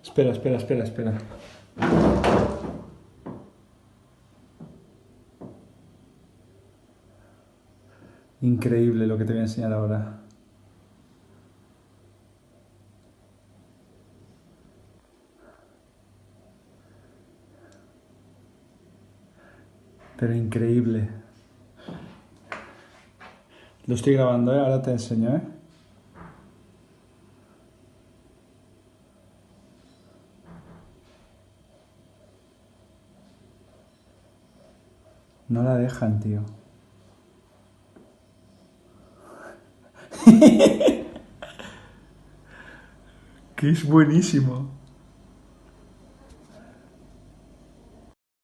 Espera, espera, espera, espera. Increíble lo que te voy a enseñar ahora. Pero increíble. Lo estoy grabando, ¿eh? Ahora te enseño, ¿eh? No la dejan, tío. Que es buenísimo.